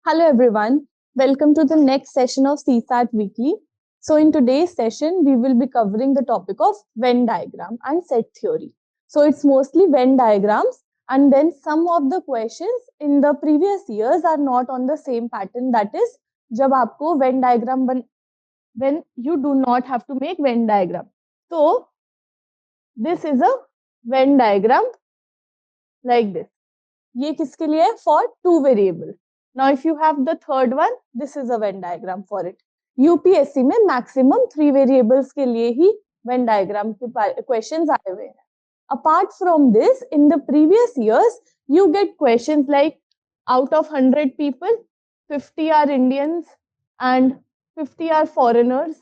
Hello everyone, welcome to the next session of CSAT Weekly. So in today's session, we will be covering the topic of Venn diagram and set theory. So it's mostly Venn diagrams, and then some of the questions in the previous years are not on the same pattern. That is, जब आपको Venn diagram when you do not have to make Venn diagram. So this is a Venn diagram like this. ये किसके लिए है? For two variable. Now if you have the third one, this is a Venn diagram for it. UPSC में maximum 3 variables के लिए ही Venn diagram के questions आए हुए हैं. Apart from this, in the previous years, you get questions like out of 100 people, 50 are Indians and 50 are foreigners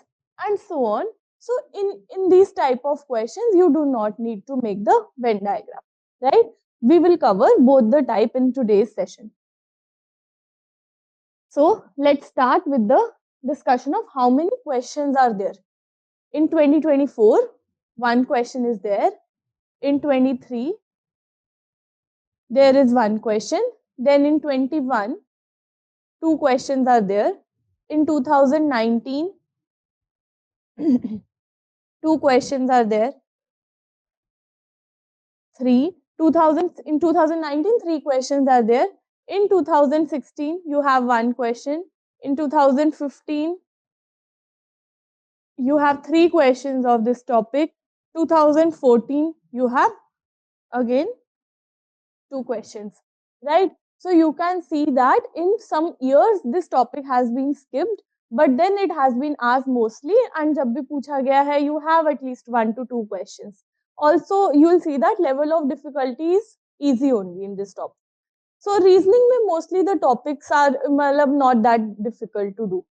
and so on. So in these type of questions, you do not need to make the Venn diagram, right? We will cover both the type in today's session. So let's start with the discussion of how many questions are there. In 2024, one question is there. In 23, there is one question. Then in 21, two questions are there. In 2019, two questions are there. In 2019, three questions are there. In 2016, you have one question. In 2015, you have three questions of this topic. 2014, you have again two questions, right? So you can see that in some years this topic has been skipped, but then it has been asked mostly, and जब भी पूछा गया है, you have at least 1 to 2 questions. Also, you will see that level of difficulty is easy only in this topic. So reasoning में mostly the topics are not that difficult to do.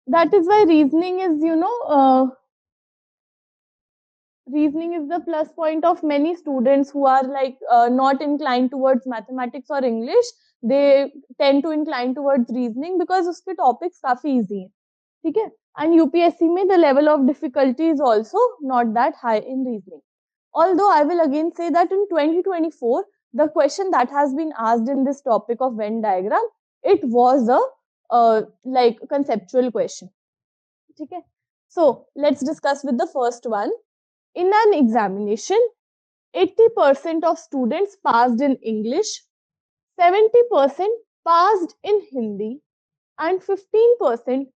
That is why reasoning is, reasoning is the plus point of many students who are like not inclined towards mathematics or English. They tend to incline towards reasoning because uske topics काफी easy हैं, ठीक है? And UPSC में the level of difficulty is also not that high in reasoning. Although I will again say that in 2024, the question that has been asked in this topic of Venn diagram, it was a like conceptual question. Okay, so let's discuss with the first one. In an examination, 80% of students passed in English, 70% passed in Hindi, and 15%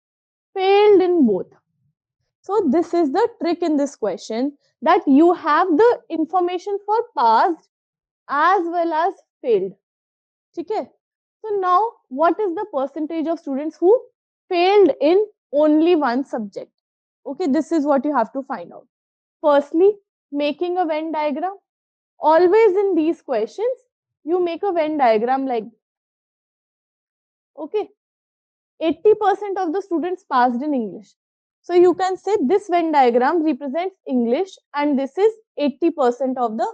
failed in both. So this is the trick in this question, that you have the information for passed as well as failed. Okay? So now what is the percentage of students who failed in only one subject? Okay, this is what you have to find out. Firstly, making a Venn diagram. Always in these questions, you make a Venn diagram like, okay, 80% of the students passed in English. So you can say this Venn diagram represents English and this is 80% of the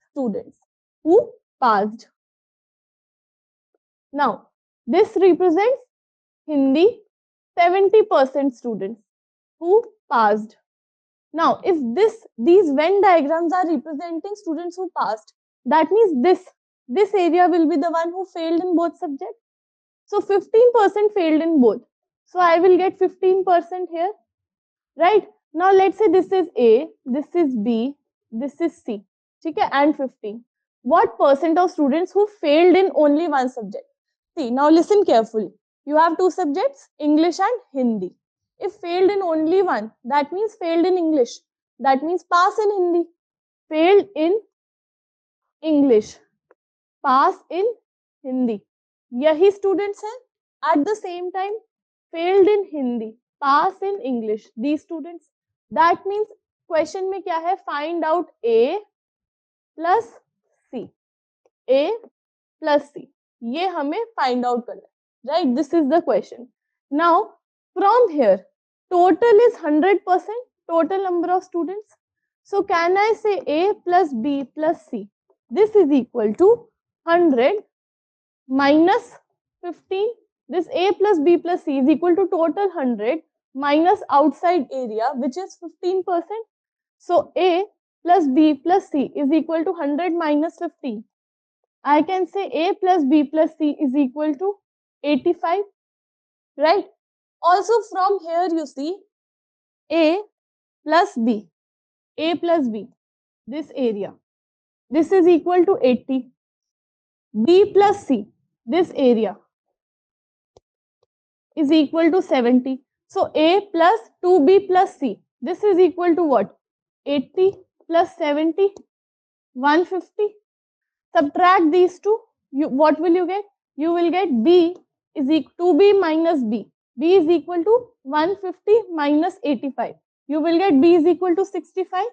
students who passed. Now, this represents Hindi, 70% students who passed. Now, if these Venn diagrams are representing students who passed, that means this area will be the one who failed in both subjects. So 15% failed in both. So I will get 15% here, right? Now let's say this is A, this is B, this is C, okay, and 15. What percent of students who failed in only one subject? See, now listen carefully. You have two subjects, English and Hindi. If failed in only one, that means failed in English. That means pass in Hindi. Failed in English, pass in Hindi. यही students हैं. At the same time, failed in Hindi, pass in English. These students. That means question में क्या है? Find out A plus C. A plus C. ये हमें find out करना है. Right? This is the question. Now, from here, total is 100%, total number of students. So can I say A plus B plus C? This is equal to 100 minus 15. This A plus B plus C is equal to total 100 minus outside area, which is 15%. So A plus B plus C is equal to 100 minus 15. I can say A plus B plus C is equal to 85, right? Also from here you see A plus B, A plus B, this area, this is equal to 80. B plus C, this area is equal to 70. So A plus 2B plus C, this is equal to what? 80 plus 70, 150. Subtract these two, what will you get? You will get B is equal to B minus B. B is equal to 150 minus 85. You will get B is equal to 65.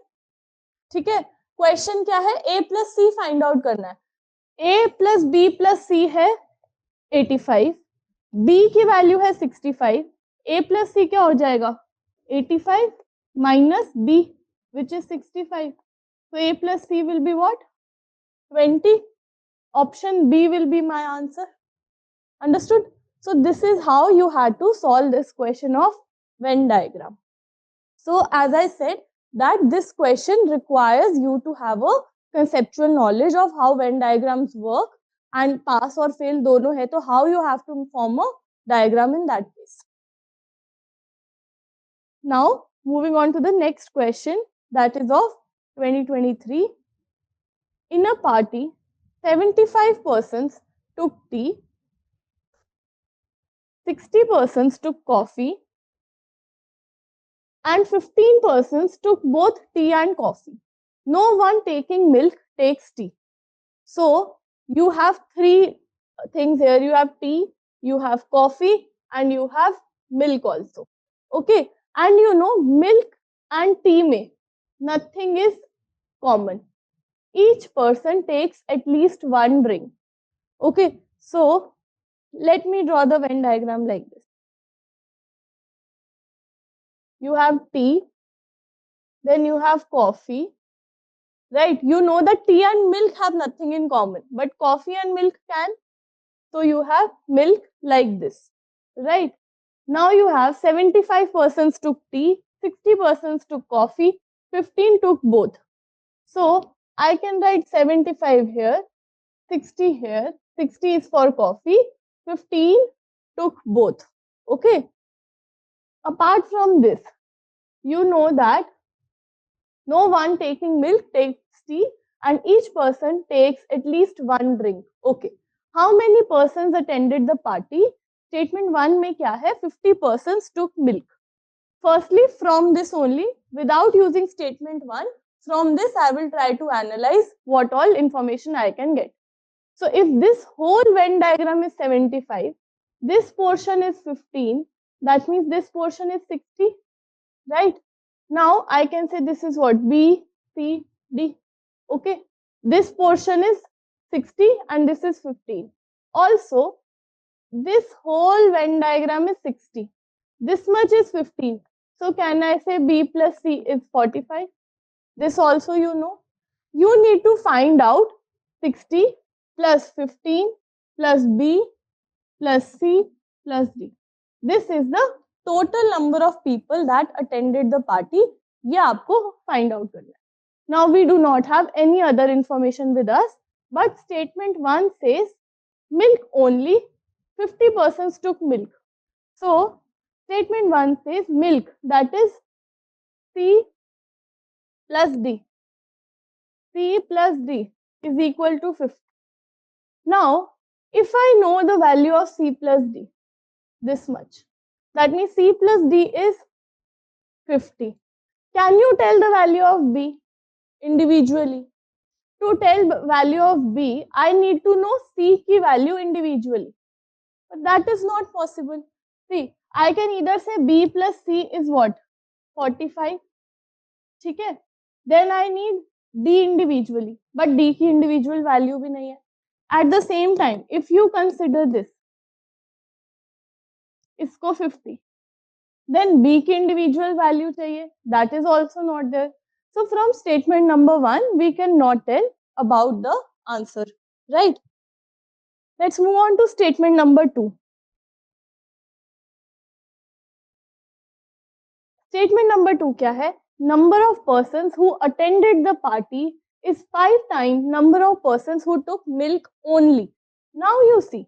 ठीक है, question क्या है? A plus C find out करना है. A plus B plus C है 85, B की value है 65, A plus C क्या हो जाएगा? 85 minus B which is 65. So A plus C will be what? 20. Option B will be my answer. Understood? So this is how you had to solve this question of Venn diagram. So as I said that this question requires you to have a conceptual knowledge of how Venn diagrams work, and pass or fail दोनों है, तो how you have to form a diagram in that case. Now moving on to the next question, that is of 2023. In a party, 75 persons took tea, 60 persons took coffee, and 15 persons took both tea and coffee. No one taking milk takes tea. So you have three things here. You have tea, you have coffee, and you have milk also. Okay, and you know milk and tea mein nothing is common. Each person takes at least one drink. Okay, so let me draw the Venn diagram like this. You have tea, then you have coffee, right? You know that tea and milk have nothing in common, but coffee and milk can. So you have milk like this, right? Now you have 75 persons took tea, 60 persons took coffee, 15 took both. So I can write 75 here, 60 here, 60 is for coffee, 15 took both. Okay. Apart from this, you know that no one taking milk takes tea and each person takes at least one drink. Okay. How many persons attended the party? Statement 1 में क्या है? 50 persons took milk. Firstly, from this only, without using statement 1, from this I will try to analyze what all information I can get. So if this whole Venn diagram is 75, this portion is 15, that means this portion is 60, right? Now I can say this is what? B, C, D. Okay. This portion is 60 and this is 15. Also, this whole Venn diagram is 60. This much is 15. So can I say B plus C is 45? This also you know. You need to find out 60 plus 15 plus B plus C plus D. This is the total number of people that attended the party. ये आपको find out करना है. Now we do not have any other information with us, but statement 1 says milk only, 50 persons took milk. So statement 1 says milk, that is C plus D. C plus D is equal to 50. Now, if I know the value of C plus D, this much, that means C plus D is 50. Can you tell the value of B individually? To tell value of B, I need to know C की value individually. But that is not possible. See, I can either say B plus C is what? 45. ठीक है? Then I need D individually. But D की individual value भी नहीं है. At the same time, if you consider this, इसको 50, then B की individual value चाहिए. That is also not there. So from statement number 1, we cannot tell about the answer, right? Let's move on to statement number 2. Statement number 2 क्या है? Number of persons who attended the party is 5 times number of persons who took milk only. Now you see,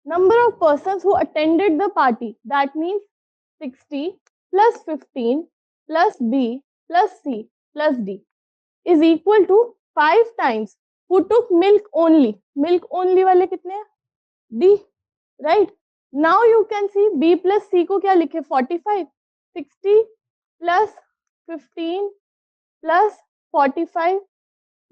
number of persons who attended the party, that means 60 plus 15 plus B plus C plus D is equal to 5 times who took milk only. Milk only वाले कितने हैं? D, right? Now you can see B plus C को क्या लिखे? 45. 60 plus 15 plus 45.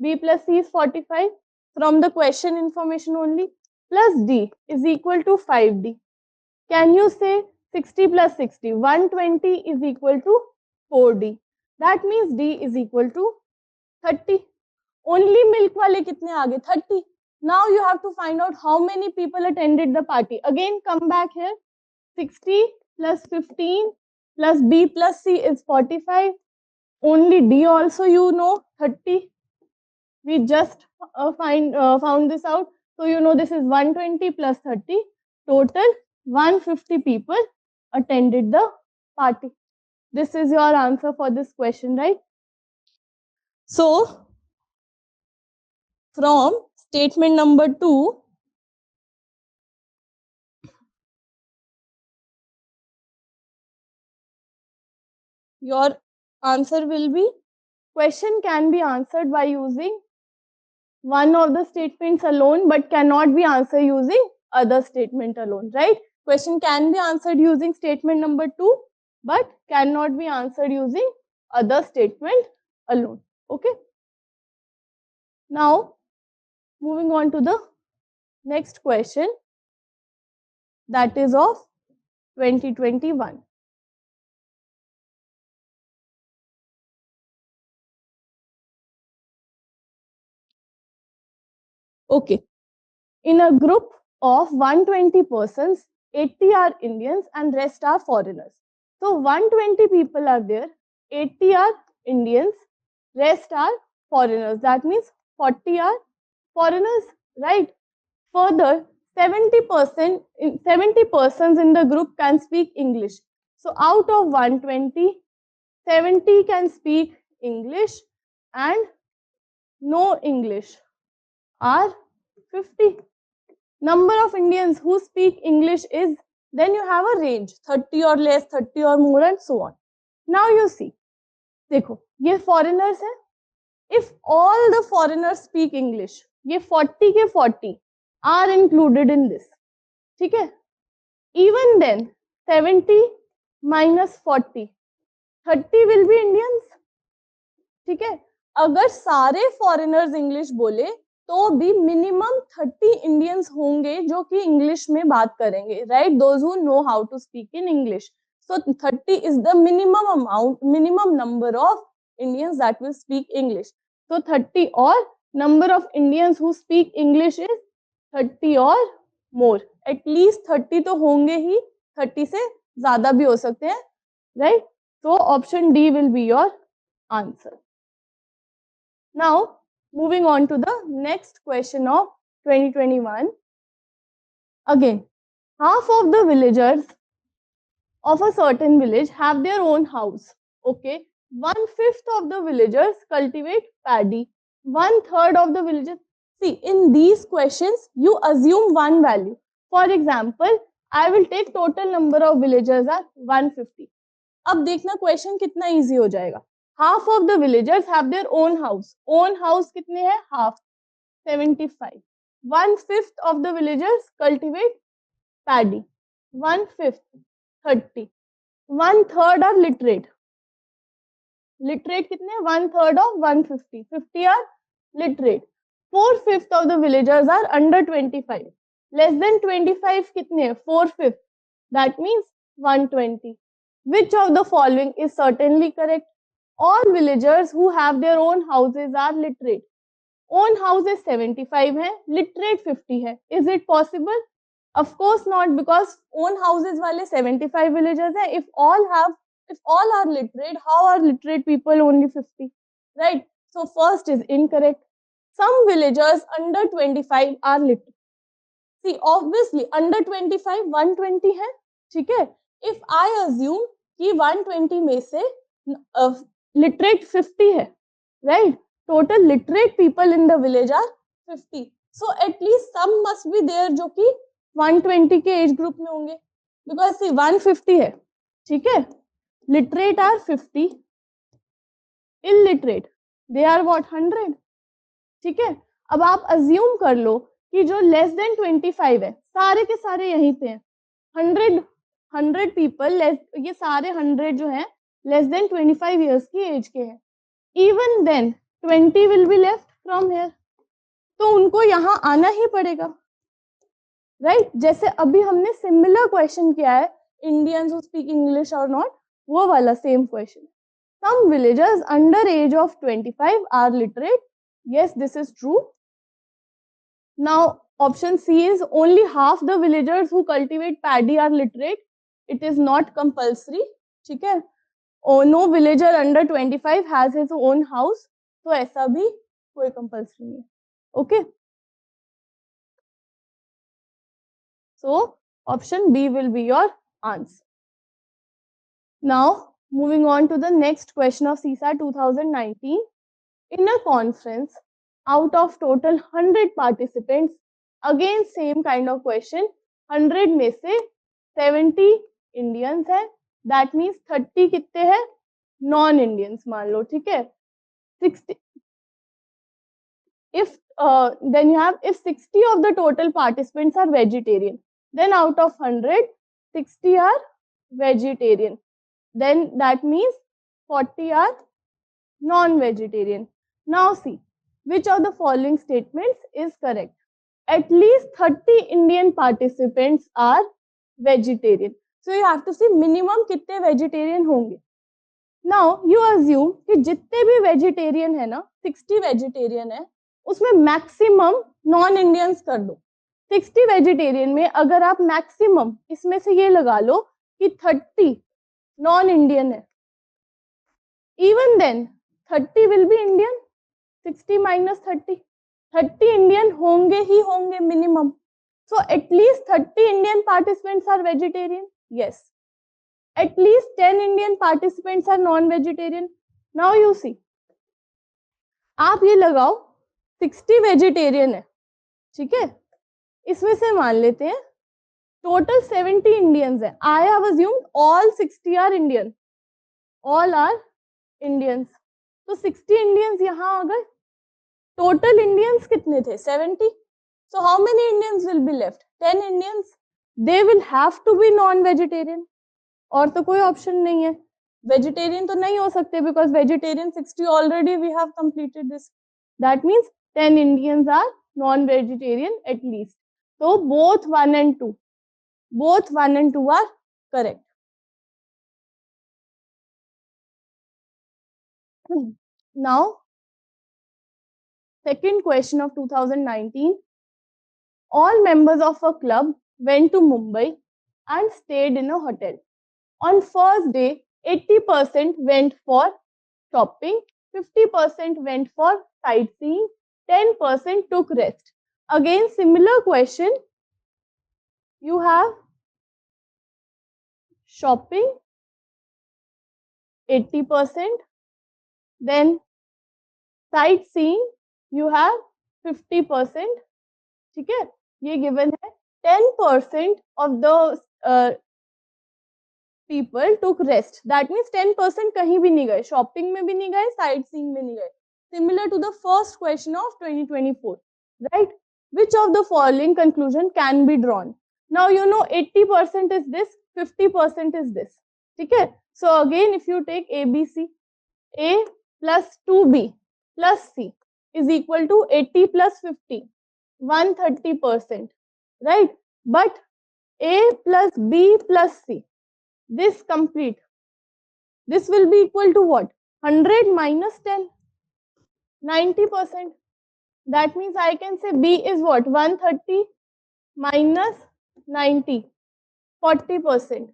B plus C is 45 from the question information only, plus D is equal to 5D. Can you say 60 plus 60? 120 is equal to 4D. That means D is equal to 30. Only milk wale kitne aage? 30. Now you have to find out how many people attended the party. Again, come back here. 60 plus 15 plus B plus C is 45. Only D also you know, 30. We just found this out. So you know this is 120 plus 30. Total 150 people attended the party. This is your answer for this question, right? So from statement number 2, your answer will be, question can be answered by using one of the statements alone but cannot be answered using other statement alone, right? Question can be answered using statement number 2 but cannot be answered using other statement alone. Okay. Now moving on to the next question, that is of 2021. Okay. In a group of 120 persons, 80 are Indians and rest are foreigners. So 120 people are there, 80 are Indians, rest are foreigners. That means 40 are foreigners, right? Further, 70% 70 persons in the group can speak English. So out of 120, 70 can speak English and no English are 50. Number of Indians who speak English is, then you have a range, 30 or less, 30 or more and so on. Now you see, देखो ये foreigners है. If all the foreigners speak English, ये 40 के 40 are included in this. ठीक है? Even then 70 minus 40, 30 will be Indians. ठीक है? अगर सारे foreigners English बोले तो भी मिनिमम 30 इंडियंस होंगे जो कि इंग्लिश में बात करेंगे, right? Those who know how to speak in English. So 30 is the minimum amount, minimum number of Indians that will speak English. So 30 or number of Indians who speak English is 30 or more. At least 30 तो होंगे ही, 30 से ज्यादा भी हो सकते हैं, right? तो option D will be your answer. Now moving on to the next question of 2021. Again, half of the villagers of a certain village have their own house. Okay. 1/5 of the villagers cultivate paddy. 1/3 of the villagers. See, in these questions, you assume one value. For example, I will take total number of villagers are 150. अब देखना question कितना easy हो जाएगा. Half of the villagers have their own house. Own house कितने हैं? Half, 75. 1/5 of the villagers cultivate paddy. 1/5, 30. 1/3 are literate. Literate कितने हैं? 1/3 of 150. 50 are literate. 4/5 of the villagers are under 25. Less than 25 कितने हैं? 4/5. That means 120. Which of the following is certainly correct? All villagers who have their own houses are literate. Own houses 75 है, literate 50 है. Is it possible? Of course not, because own houses वाले 75 villagers हैं. If all are literate, how are literate people only 50? Right? So first is incorrect. Some villagers under 25 are literate. See, obviously under 25 120 है, ठीक है? If I assume कि 120 में से literate 50 है, right? total literate people in the village are 50. So at least some must be there जो कि 120 के एज ग्रुप में होंगे, because see 150 है, ठीक है, literate are 50, illiterate they are what 100, ठीक है। अब आप अज्यूम कर लो कि जो लेस देन 25 है सारे के सारे यहीं पे हैं, 100 पीपल, ये सारे 100 जो हैं लेस देन 25 ईयर्स की एज के हैं, even then 20 will be left from here, तो उनको यहाँ आना ही पड़ेगा, राइट। जैसे अभी हमने सिमिलर क्वेश्चन किया है इंडियंस हु स्पीक इंग्लिश और नॉट, वो वाला same question. Some villagers under age of 25 are literate. Yes, this is true. Now, option C is only half the villagers who cultivate paddy are literate. It is not compulsory. ठीक है? Oh, no villager under 25 has his own house. तो ऐसा भी कोई compulsory नहीं है. Okay? So, option B will be your answer. Now, moving on to the next question of CSAT 2019. In a conference, out of total 100 participants, again same kind of question, 100 में से 70 Indians है, that means 30 कितने हैं non Indians मान लो, ठीक है। 60 if then you have if 60 of the total participants are vegetarian, then out of 100 60 are vegetarian, then that means 40 are non-vegetarian. Now see, which of the following statements is correct? At least 30 Indian participants are vegetarian. So you have to see minimum कितने vegetarian होंगे. Now you assume कि जितने भी vegetarian है ना, 60 vegetarian है, उसमें maximum non-Indians कर दो. 60 vegetarian में अगर आप maximum इसमें से ये लगा लो कि 30 non-Indian है, even then 30 will be Indian. 60 minus 30 Indian होंगे ही होंगे minimum. So at least 30 Indian participants are vegetarian. Yes. At least 10 Indian participants are non-vegetarian. Now you see, आप ये लगाओ 60 vegetarian है, ठीक है, इसमें से मान लेते हैं total 70 Indians है. I have assumed all 60 are Indian. All are Indians. तो 60 Indians यहाँ आ गए. Total Indians कितने थे? 70. So how many Indians will be left? 10 Indians. They will have to be non-vegetarian. और तो कोई ऑप्शन नहीं है. Vegetarian तो नहीं हो सकते because vegetarian 60 already we have completed this. That means 10 Indians are non-vegetarian at least. So both 1 and 2 are correct. Now, second question of 2019. All members of a club went to Mumbai and stayed in a hotel. On first day, 80% went for shopping, 50% went for sightseeing, 10% took rest. Again, similar question. You have shopping 80%, then sightseeing you have 50%, ठीक है, ये given है. 10% of the people took rest. That means 10% कहीं भी नहीं गए, shopping में भी नहीं गए, sightseeing में नहीं गए. Similar to the first question of 2024, right? Which of the following conclusion can be drawn? Now you know 80% is this, 50% is this, ठीक है. So again if you take ABC, A plus 2B plus C is equal to 80 plus 50, 130%, right? But A plus B plus C, this complete, this will be equal to what? 100 minus 10, 90%. That means I can say B is what? 130 minus 90, 40%.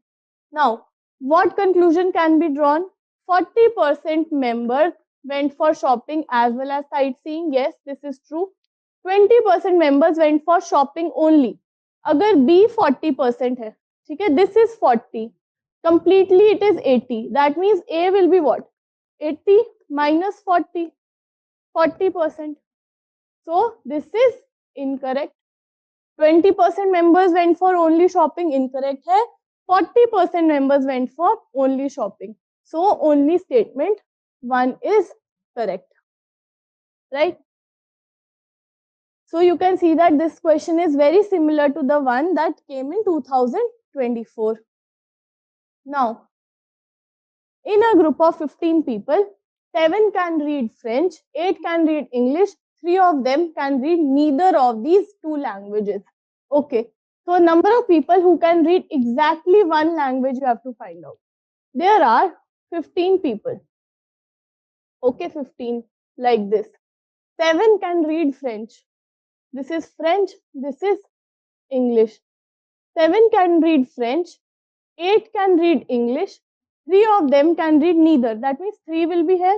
Now, what conclusion can be drawn? 40% members went for shopping as well as sightseeing. Yes, this is true. 20% members went for shopping only. अगर B 40% है, ठीक है, this is 40. Completely it is 80. That means A will be what? 80 minus 40. 40%. So this is incorrect. 20% members went for only shopping, incorrect है. 40% members went for only shopping. So only statement 1 is correct, right? So you can see that this question is very similar to the one that came in 2024. Now, in a group of 15 people, 7 can read French, 8 can read English, 3 of them can read neither of these two languages. Okay, so number of people who can read exactly one language you have to find out. There are 15 people. Okay, 15 like this. 7 can read French. This is French, this is English. 7 can read French, 8 can read English, 3 of them can read neither. That means 3 will be here.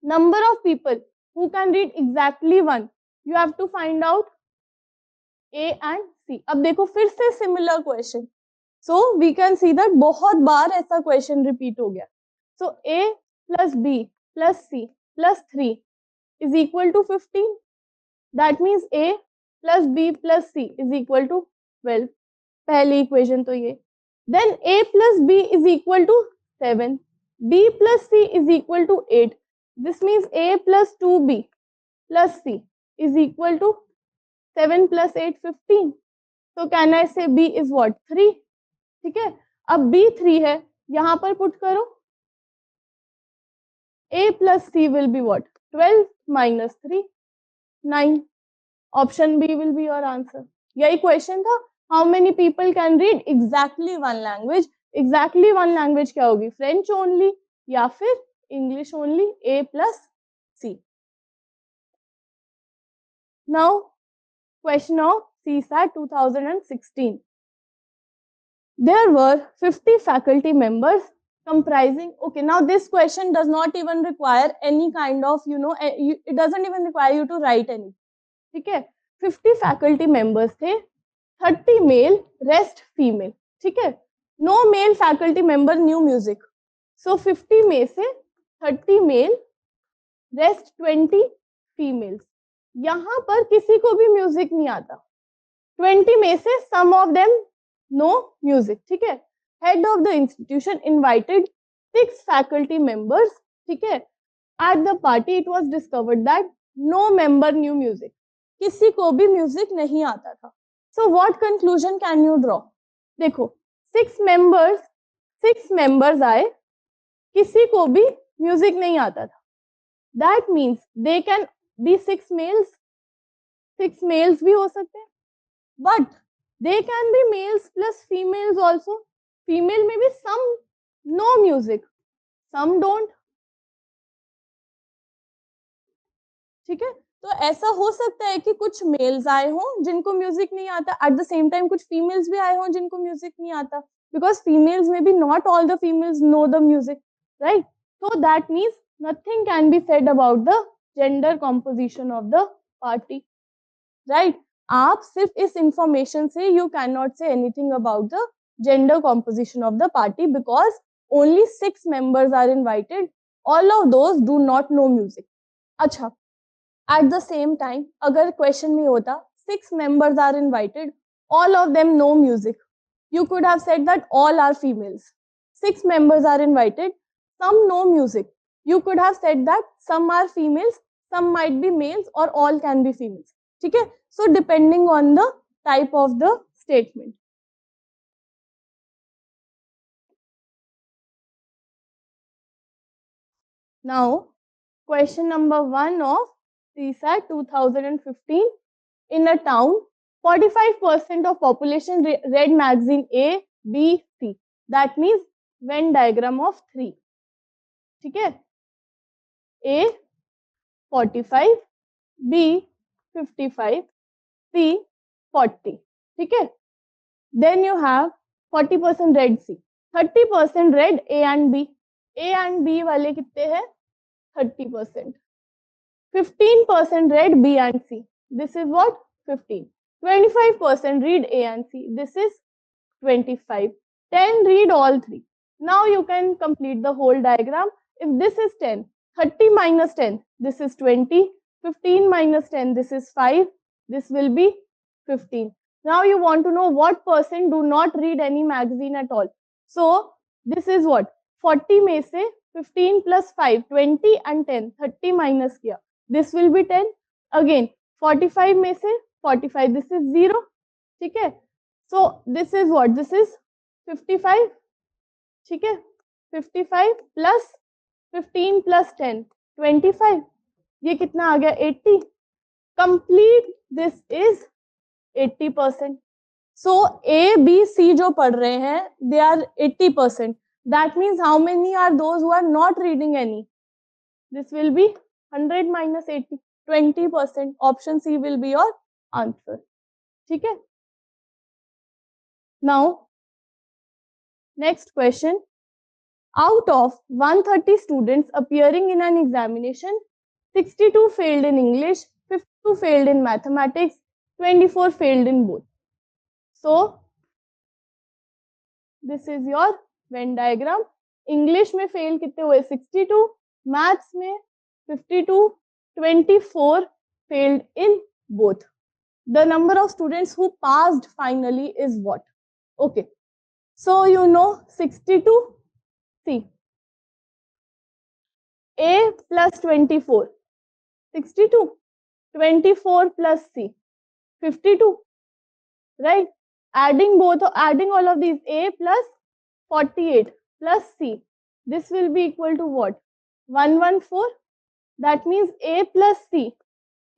Number of people who can read exactly one. You have to find out A and C. अब देखो फिर से similar question. So we can see that बहुत बार ऐसा question repeat हो गया. So A plus B plus C plus 3 is equal to 15. That means A plus B plus C is equal to 12. पहली equation तो ये. Then A plus B is equal to 7. B plus C is equal to 8. This means A plus 2B plus C is equal to 7 plus 8, 15. So can I say B is what? 3. ठीक है. अब B 3 है. यहाँ पर put करो. A plus C will be what? 12 minus 3, 9. Option B will be your answer. यही question था. How many people can read exactly one language? Exactly one language क्या होगी? French only या फिर English only? A plus C. Now, question of CSAT 2016. There were 50 faculty members comprising, okay, now this question does not even require any kind of, it doesn't even require you to write any. ठीक है. 50 faculty members थे, 30 male, rest female. ठीक है. No male faculty member knew music. So 50 में से 30 male, rest 20 females. यहाँ पर किसी को भी म्यूजिक नहीं आता. 20 में से some of them know music. ठीक है. Head of the institution invited 6 faculty members. ठीक है. At the party it was discovered that no member knew music. किसी को भी म्यूजिक नहीं आता था. So what conclusion can you draw? देखो 6 members आए, किसी को भी म्यूजिक नहीं आता था. That means they can be 6 males भी हो सकते हैं, but they can be males plus females also. Female में भी some know music, some don't. ठीक है. तो ऐसा हो सकता है कि कुछ मेल्स आए हों जिनको म्यूजिक नहीं आता, एट द सेम टाइम कुछ फीमेल्स भी आए हों जिनको म्यूजिक नहीं आता, बिकॉज फीमेल्स में भी not all the females know the music, right. So that means nothing can be said about the gender composition of the party, right. आप सिर्फ इस इंफॉर्मेशन से you can not say anything about the gender composition of the party because only 6 members are invited, all of those do not know music. अच्छा, at the same time अगर question में होता 6 members are invited, all of them know music, you could have said that all are females. 6 members are invited, some know music, you could have said that some are females, some might be males, or all can be females. ठीक है. So depending on the type of the statement. Now question number 1 of CSAT 2015. In a town, 45% of population read magazine A, B, C. That means Venn diagram of 3. ठीक है. A 45, B 55, C 40. ठीक है. Then you have 40% read C, 30% read A and B. A and B वाले कितने हैं? 30%. 15% read B and C. This is what? 15. 25% read A and C. This is 25. 10 read all 3. Now you can complete the whole diagram. If this is 10, 30 minus 10, this is 20. 15 minus 10, this is 5. This will be 15. Now you want to know what percent do not read any magazine at all. So this is what? 40 में से 15 plus 5, 20 and 10, 30 minus किया. This will be 10. Again, 45 में से 45, this is 0. ठीक है? So this is what? This is 55. ठीक है? 55 plus 15 plus 10, 25. ये कितना आ गया? 80. Complete this is 80%. So A, B, C जो पढ़ रहे हैं, they are 80%. That means how many are those who are not reading any? This will be 100 minus 80, 20%. Option C will be your answer. ठीक है? Now, next question. Out of 130 students appearing in an examination, 62 failed in English, 52 failed in mathematics, 24 failed in both. So, this is your Venn diagram. English में fail कितने हुए? 62, maths में 52, 24 failed in both. The number of students who passed finally is what? Okay. So, you know 62, see. A plus 24, 62, 24 plus C, 52, right? Adding all of these, A plus 48 plus C, this will be equal to what? 114. That means A plus C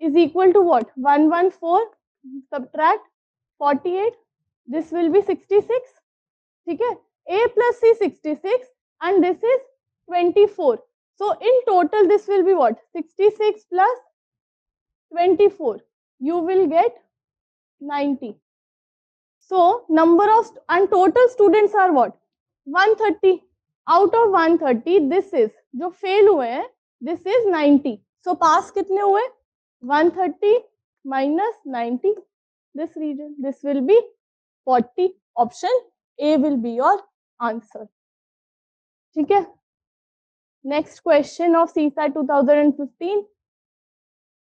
is equal to what? 114, subtract 48, this will be 66. ठीक है? A plus C 66 and this is 24. So in total this will be what? 66 plus 24. You will get 90. So number of and total students are what? 130. Out of 130, this is जो fail हुए हैं, this is 90. So pass कितने हुए? 130 minus 90. This region, this will be 40. Option A will be your answer. ठीक है? Next question of CSAT 2015.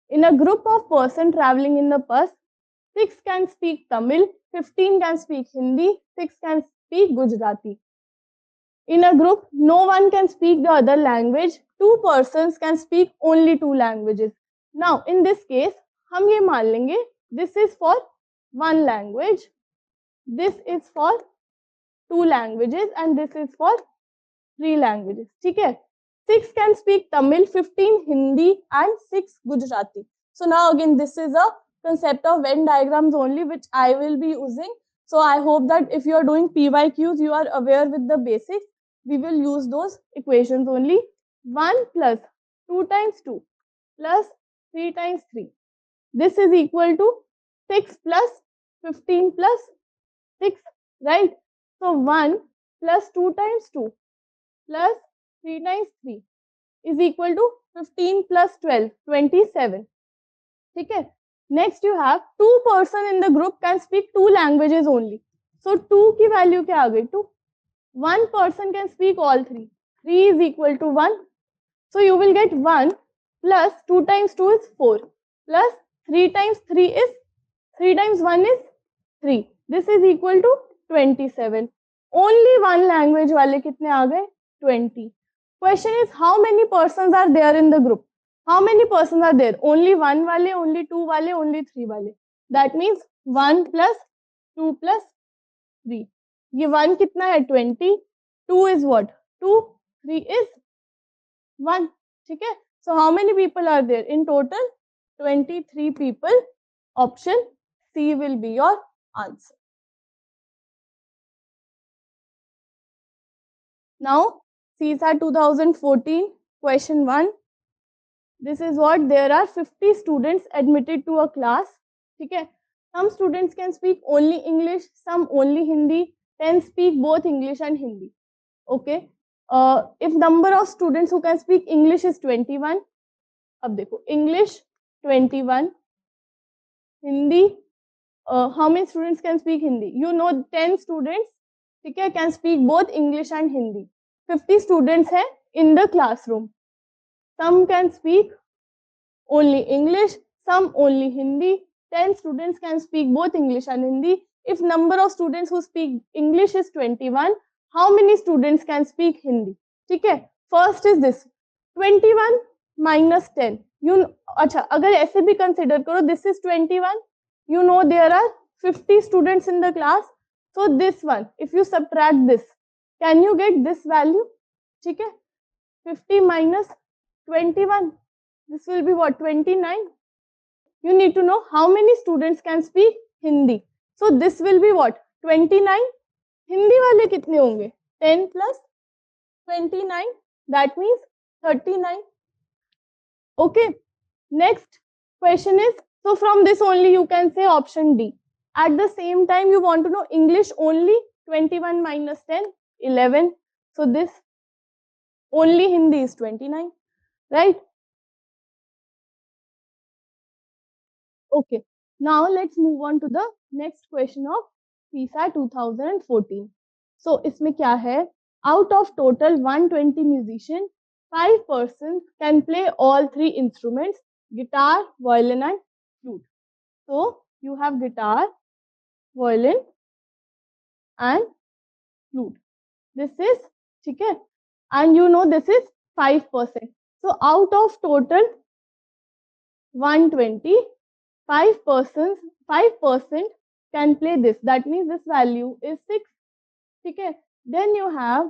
In a group of person traveling in the bus, 6 can speak Tamil, 15 can speak Hindi, 6 can speak Gujarati. In a group, no one can speak the other language. 2 persons can speak only 2 languages. Now, in this case, हम ये मान लेंगे, this is for 1 language, this is for 2 languages, and this is for 3 languages. ठीक है? 6 can speak Tamil, 15 Hindi, and 6 Gujarati. So now again, this is a concept of Venn diagrams only, which I will be using. So I hope that if you are doing PYQs, you are aware with the basics. We will use those equations only. 1 plus 2 times 2 plus 3 times 3. This is equal to 6 plus 15 plus 6, right? So 1 plus 2 times 2 plus 3 times 3 is equal to 15 plus 12, 27. ठीक है? Next you have 2 person in the group can speak 2 languages only. So 2 की value क्या आ गई? 2. 1 person can speak all 3. 3 is equal to 1. So you will get 1 plus 2 times 2 is 4 plus 3 times 3 is 3 times 1 is 3. This is equal to 27. Only 1 language वाले कितने आ गए? 20. Question is how many persons are there in the group? How many persons are there? Only 1 वाले, only 2 वाले, only 3 वाले. That means 1 plus 2 plus 3. ये 1 कितना है? 20. 2 is what? 2. 3 is 1. ठीक है? So how many people are there? In total, 23 people. Option C will be your answer. Now, CSAT 2014, question 1. This is what? There are 50 students admitted to a class. ठीक है? Some students can speak only English, some only Hindi, 10 speak both English and Hindi. Okay? If number of students who can speak English is 21, अब देखो, English 21, Hindi, how many students can speak Hindi? You know 10 students, ठीक है, can speak both English and Hindi. 50 students है in the classroom. some can speak only English, some only Hindi. 10 students can speak both English and Hindi. If number of students who speak English is 21, how many students can speak Hindi? ठीक है, first is this 21 minus 10. You अच्छा, अगर ऐसे भी consider करो, this is 21. You know there are 50 students in the class. So this one, if you subtract this, can you get this value? ठीक है, 50 minus 21. This will be what? 29. You need to know how many students can speak Hindi. So this will be what? 29. Hindi वाले कितने होंगे? 10 plus 29. That means 39. Okay. Next question is, so from this only you can say option D. At the same time you want to know English only, 21 minus 10, 11. So this only Hindi is 29, right? Okay, now let's move on to the next question of CSAT 2014. So इसमें क्या है? Out of total 120 musicians, 5 persons can play all 3 instruments: guitar, violin and flute. So you have guitar, violin and flute. This is, ठीक है? And you know this is 5%. So out of total 120, 5% can play this. That means this value is 6. Okay. Then you have,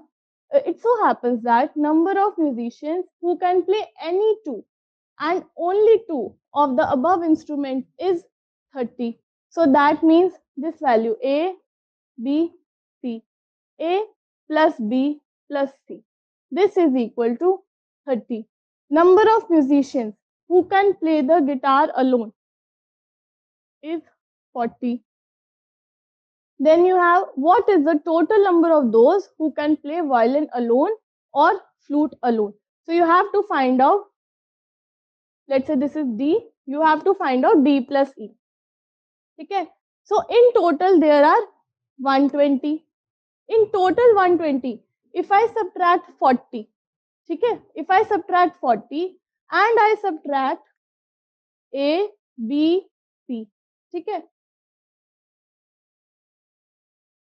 it so happens that number of musicians who can play any two and only two of the above instrument is 30. So that means this value A, B, C. A plus B plus C. This is equal to 30. Number of musicians who can play the guitar alone is 40. Then you have, what is the total number of those who can play violin alone or flute alone? So you have to find out, let's say this is D, you have to find out D plus E. Okay. So in total there are 120. In total 120, if I subtract 40, okay, if I subtract 40 and I subtract A, B, C, okay,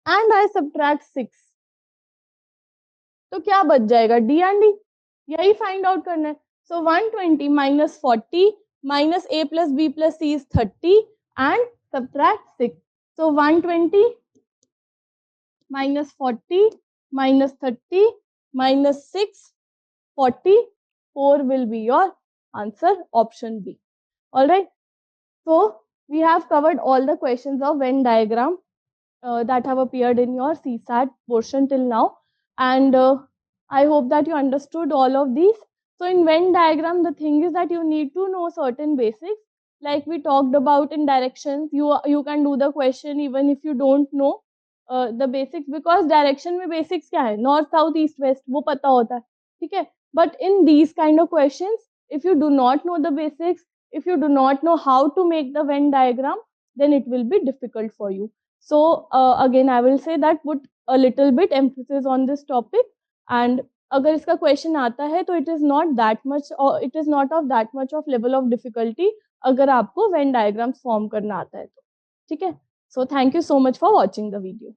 and I subtract 6, तो क्या बच जाएगा? D and D. यही find out करना है. So 120 minus 40 minus A plus B plus C is 30 and subtract 6. So 120 minus 40 minus 30 minus 6, 44 will be your answer, option B. Alright. So we have covered all the questions of Venn diagram that have appeared in your CSAT portion till now, and I hope that you understood all of these. So in Venn diagram, the thing is that you need to know certain basics, like we talked about in directions. You can do the question even if you don't know the basics, because direction में basics क्या है? North, south, east, west, वो पता होता है, ठीक है? But in these kind of questions, if you do not know the basics, if you do not know how to make the Venn diagram, then it will be difficult for you. So again I will say that put a little bit emphasis on this topic, and अगर इसका question आता है तो it is not that much, or it is not of that much of level of difficulty अगर आपको Venn diagrams form करना आता है तो, ठीक है? So thank you so much for watching the video.